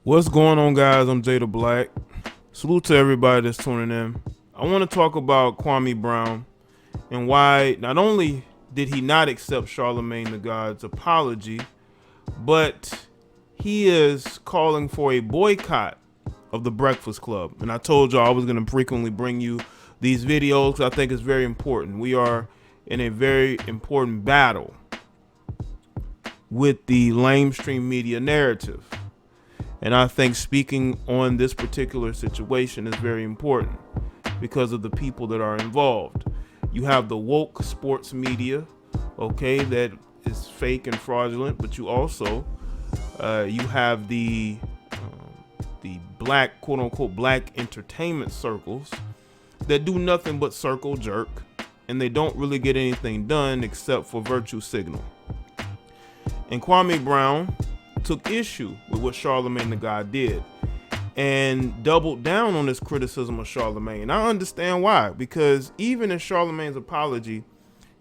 What's going on, guys? I'm Jaye the Black. Salute to everybody that's tuning in. I want to talk about Kwame Brown and why not only did he not accept Charlamagne the God's apology, but he is calling for a boycott of the Breakfast Club. And I told y'all I was going to frequently bring you these videos because I think it's very important. We are in a very important battle with the lamestream media narrative. And I think speaking on this particular situation is very important because of the people that are involved. You have the woke sports media, okay, that is fake and fraudulent, but you also you have the black, quote unquote, black entertainment circles that do nothing but circle jerk, and they don't really get anything done except for virtue signal. And Kwame Brown took issue with what Charlemagne the God did and doubled down on his criticism of Charlemagne. And I understand why, because even in Charlemagne's apology,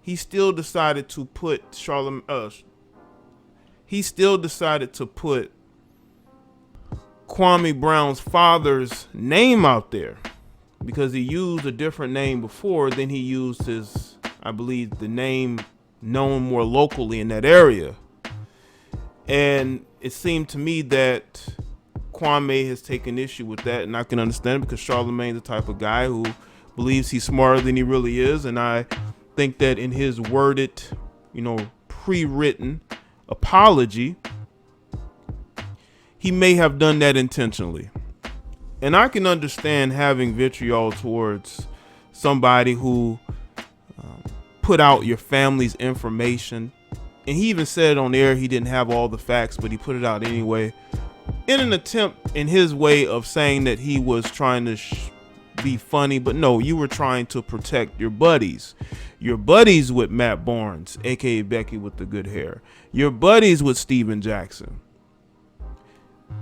he still decided to put Kwame Brown's father's name out there, because he used a different name before. Then he used his, I believe, the name known more locally in that area. And it seemed to me that Kwame has taken issue with that, and I can understand it because Charlamagne is the type of guy who believes he's smarter than he really is, and I think that in his worded, pre-written apology, he may have done that intentionally. And I can understand having vitriol towards somebody who put out your family's information. And he even said on air he didn't have all the facts, but he put it out anyway, in an attempt in his way of saying that he was trying to be funny. But no, you were trying to protect your buddies with Matt Barnes, aka Becky with the good hair, your buddies with Steven Jackson.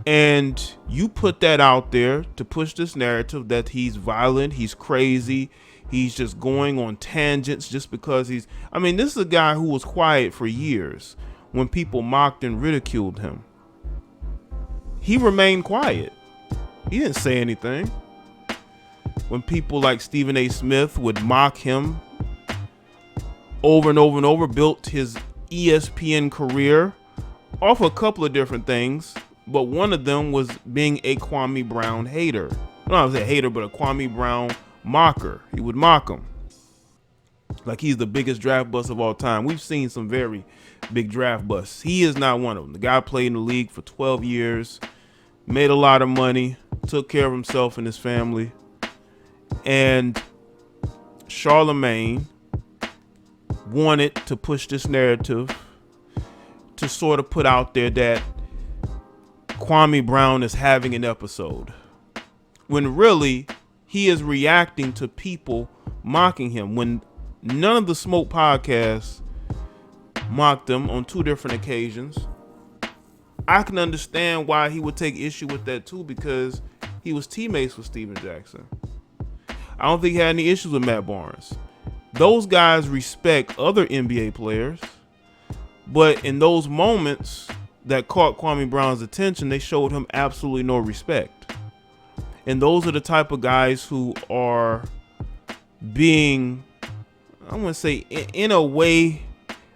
And you put that out there to push this narrative that he's violent, he's crazy, he's just going on tangents just because this is a guy who was quiet for years when people mocked and ridiculed him. He remained quiet. He didn't say anything. When people like Stephen A. Smith would mock him over and over and over, built his ESPN career off a couple of different things, but one of them was being a Kwame Brown hater. Not a hater, but a Kwame Brown mocker. He would mock him like he's the biggest draft bust of all time. We've seen some very big draft busts. He is not one of them. The guy played in the league for 12 years, made a lot of money, took care of himself and his family. And Charlemagne wanted to push this narrative to sort of put out there that Kwame Brown is having an episode, when really he is reacting to people mocking him. When none of the Smoke podcasts mocked him on two different occasions, I can understand why he would take issue with that too, because he was teammates with Steven Jackson. I don't think he had any issues with Matt Barnes. Those guys respect other NBA players, but in those moments that caught Kwame Brown's attention, they showed him absolutely no respect. And those are the type of guys who are being, I want to say, in a way,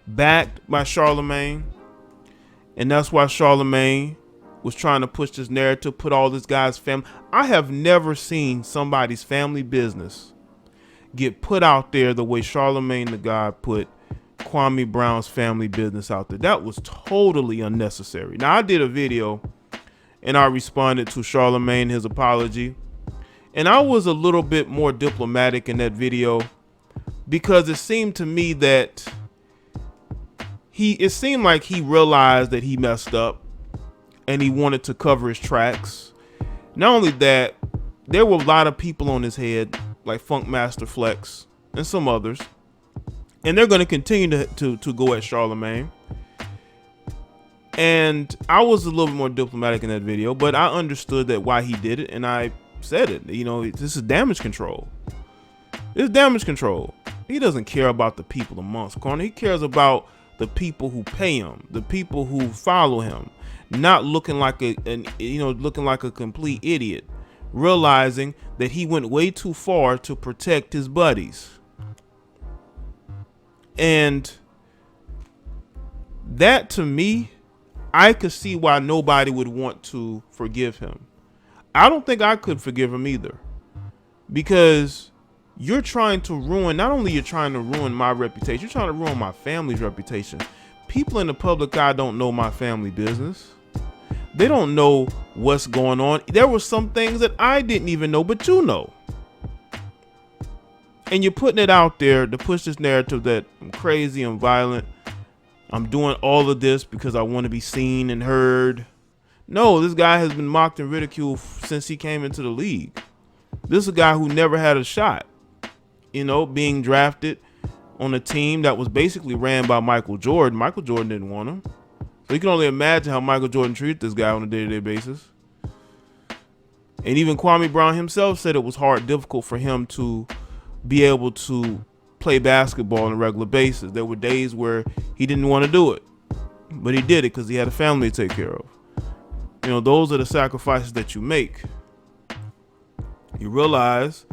backed by Charlemagne. And that's why Charlemagne was trying to push this narrative, put all this guy's family. I have never seen somebody's family business get put out there the way Charlemagne the God put Kwame Brown's family business out there. That was totally unnecessary. Now, I did a video and I responded to Charlemagne, his apology, and I was a little bit more diplomatic in that video because it seemed to me that it seemed like he realized that he messed up and he wanted to cover his tracks. Not only that, there were a lot of people on his head like Funkmaster Flex and some others, and they're going to continue to go at Charlemagne. And I was a little bit more diplomatic in that video, but I understood that why he did it, and I said it. This is damage control. It's damage control. He doesn't care about the people amongst corner. He cares about the people who pay him, the people who follow him, not looking like looking like a complete idiot, realizing that he went way too far to protect his buddies. And that, to me, I could see why nobody would want to forgive him. I don't think I could forgive him either, because you're trying to ruin, not only you're trying to ruin my reputation, you're trying to ruin my family's reputation. People in the public eye don't know my family business. They don't know what's going on. There were some things that I didn't even know, but you know. And you're putting it out there to push this narrative that I'm crazy, I'm violent, I'm doing all of this because I want to be seen and heard. No, this guy has been mocked and ridiculed since he came into the league. This is a guy who never had a shot, being drafted on a team that was basically ran by Michael Jordan. Michael Jordan didn't want him. So you can only imagine how Michael Jordan treated this guy on a day-to-day basis. And even Kwame Brown himself said it was difficult for him to be able to play basketball on a regular basis. There were days where he didn't want to do it, but he did it because he had a family to take care of. Those are the sacrifices that you make. You realize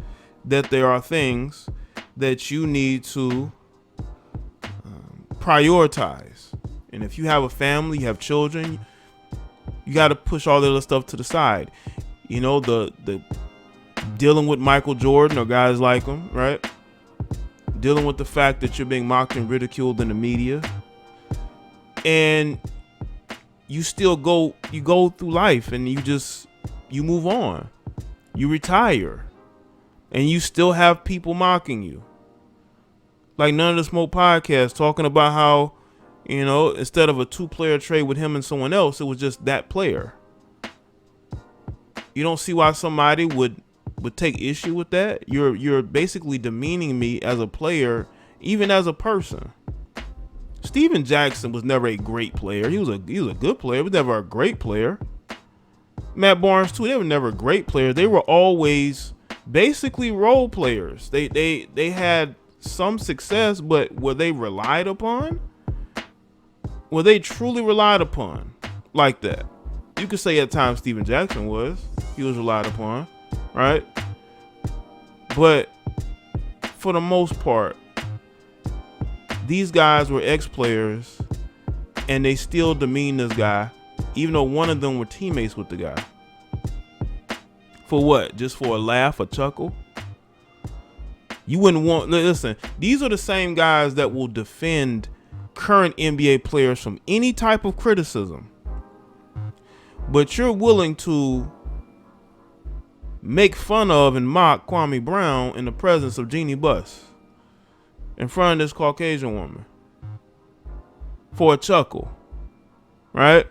that there are things that you need to prioritize. And if you have a family, you have children, you got to push all the other stuff to the side. The dealing with Michael Jordan or guys like him, right? Dealing with the fact that you're being mocked and ridiculed in the media. And you still go through life and you move on. You retire and you still have people mocking you. Like None of the Smoke podcast talking about how, instead of a 2-player trade with him and someone else, it was just that player. You don't see why somebody would take issue with that. You're basically demeaning me as a player, even as a person. Steven Jackson was never a great player. He was a good player, but never a great player. Matt Barnes too. They were never great players. They were always basically role players. They had some success, but were they relied upon? Were they truly relied upon like that? You could say at times Steven Jackson was. He was relied upon, right? But for the most part, these guys were ex-players, and they still demean this guy, even though one of them were teammates with the guy. For what? Just for a laugh, a chuckle? You wouldn't want... Listen, these are the same guys that will defend current NBA players from any type of criticism. But you're willing to make fun of and mock Kwame Brown in the presence of Jeannie Buss, in front of this Caucasian woman, for a chuckle, right?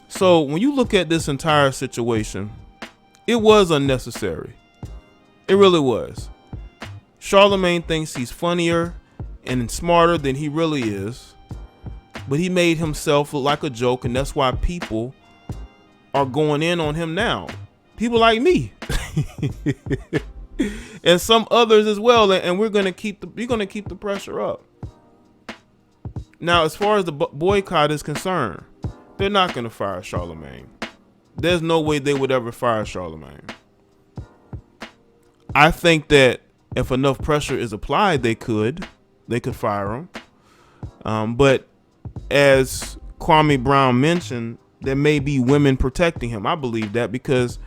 So when you look at this entire situation, it was unnecessary. It really was. Charlamagne thinks he's funnier and smarter than he really is, but he made himself look like a joke, and that's why people are going in on him now. People like me. And some others as well, and we're gonna keep the pressure up. Now, as far as the boycott is concerned, they're not gonna fire Charlemagne. There's no way they would ever fire Charlemagne. I think that if enough pressure is applied, they could fire him. But as Kwame Brown mentioned, there may be women protecting him. I believe that because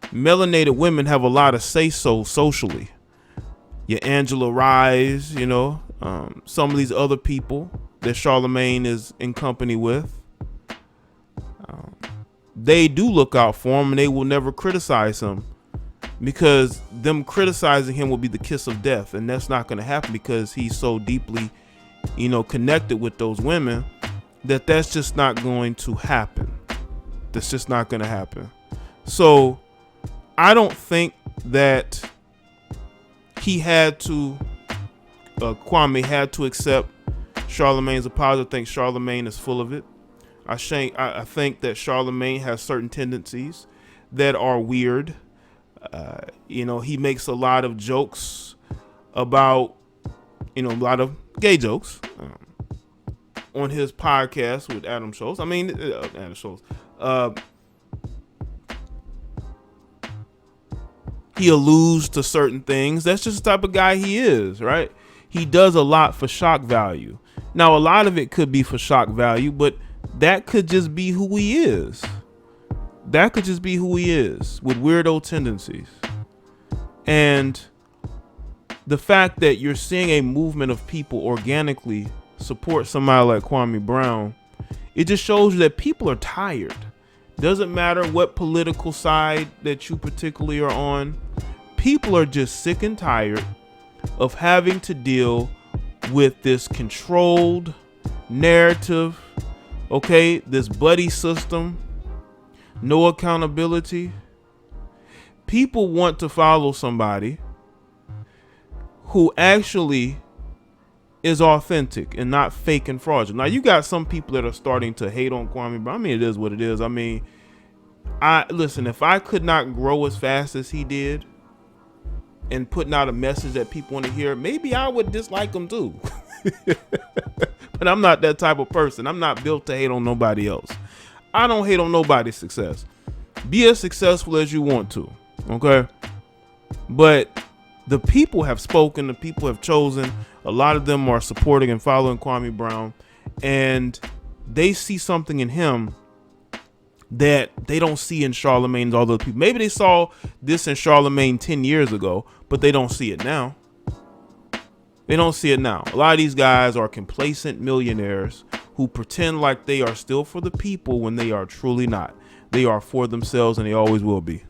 melanated women have a lot of say-so socially. Your Angela Rye, some of these other people that Charlemagne is in company with, they do look out for him, and they will never criticize him, because them criticizing him will be the kiss of death, and that's not going to happen because he's so deeply, connected with those women that's just not going to happen. That's just not going to happen. So I don't think that he had to, Kwame had to accept Charlemagne's apology. I think Charlemagne is full of it. I think that Charlemagne has certain tendencies that are weird. He makes a lot of jokes about, a lot of gay jokes. on his podcast with Adam Schultz. Adam Schultz. He alludes to certain things. That's just the type of guy he is, right? He does a lot for shock value. Now, a lot of it could be for shock value, but that could just be who he is. That could just be who he is with weirdo tendencies. And the fact that you're seeing a movement of people organically support somebody like Kwame Brown, it just shows you that people are tired. Doesn't matter what political side that you particularly are on. People are just sick and tired of having to deal with this controlled narrative, okay, this buddy system, no accountability. People want to follow somebody who actually is authentic and not fake and fraudulent. Now, you got some people that are starting to hate on Kwame Brown. I mean, it is what it is. I mean, listen, if I could not grow as fast as he did and putting out a message that people want to hear, maybe I would dislike him too. But I'm not that type of person. I'm not built to hate on nobody else. I don't hate on nobody's success. Be as successful as you want to, okay? But the people have spoken. The people have chosen. A lot of them are supporting and following Kwame Brown, and they see something in him that they don't see in Charlamagne and all those people. Maybe they saw this in Charlamagne 10 years ago, but they don't see it now. They don't see it now. A lot of these guys are complacent millionaires who pretend like they are still for the people when they are truly not. They are for themselves, and they always will be.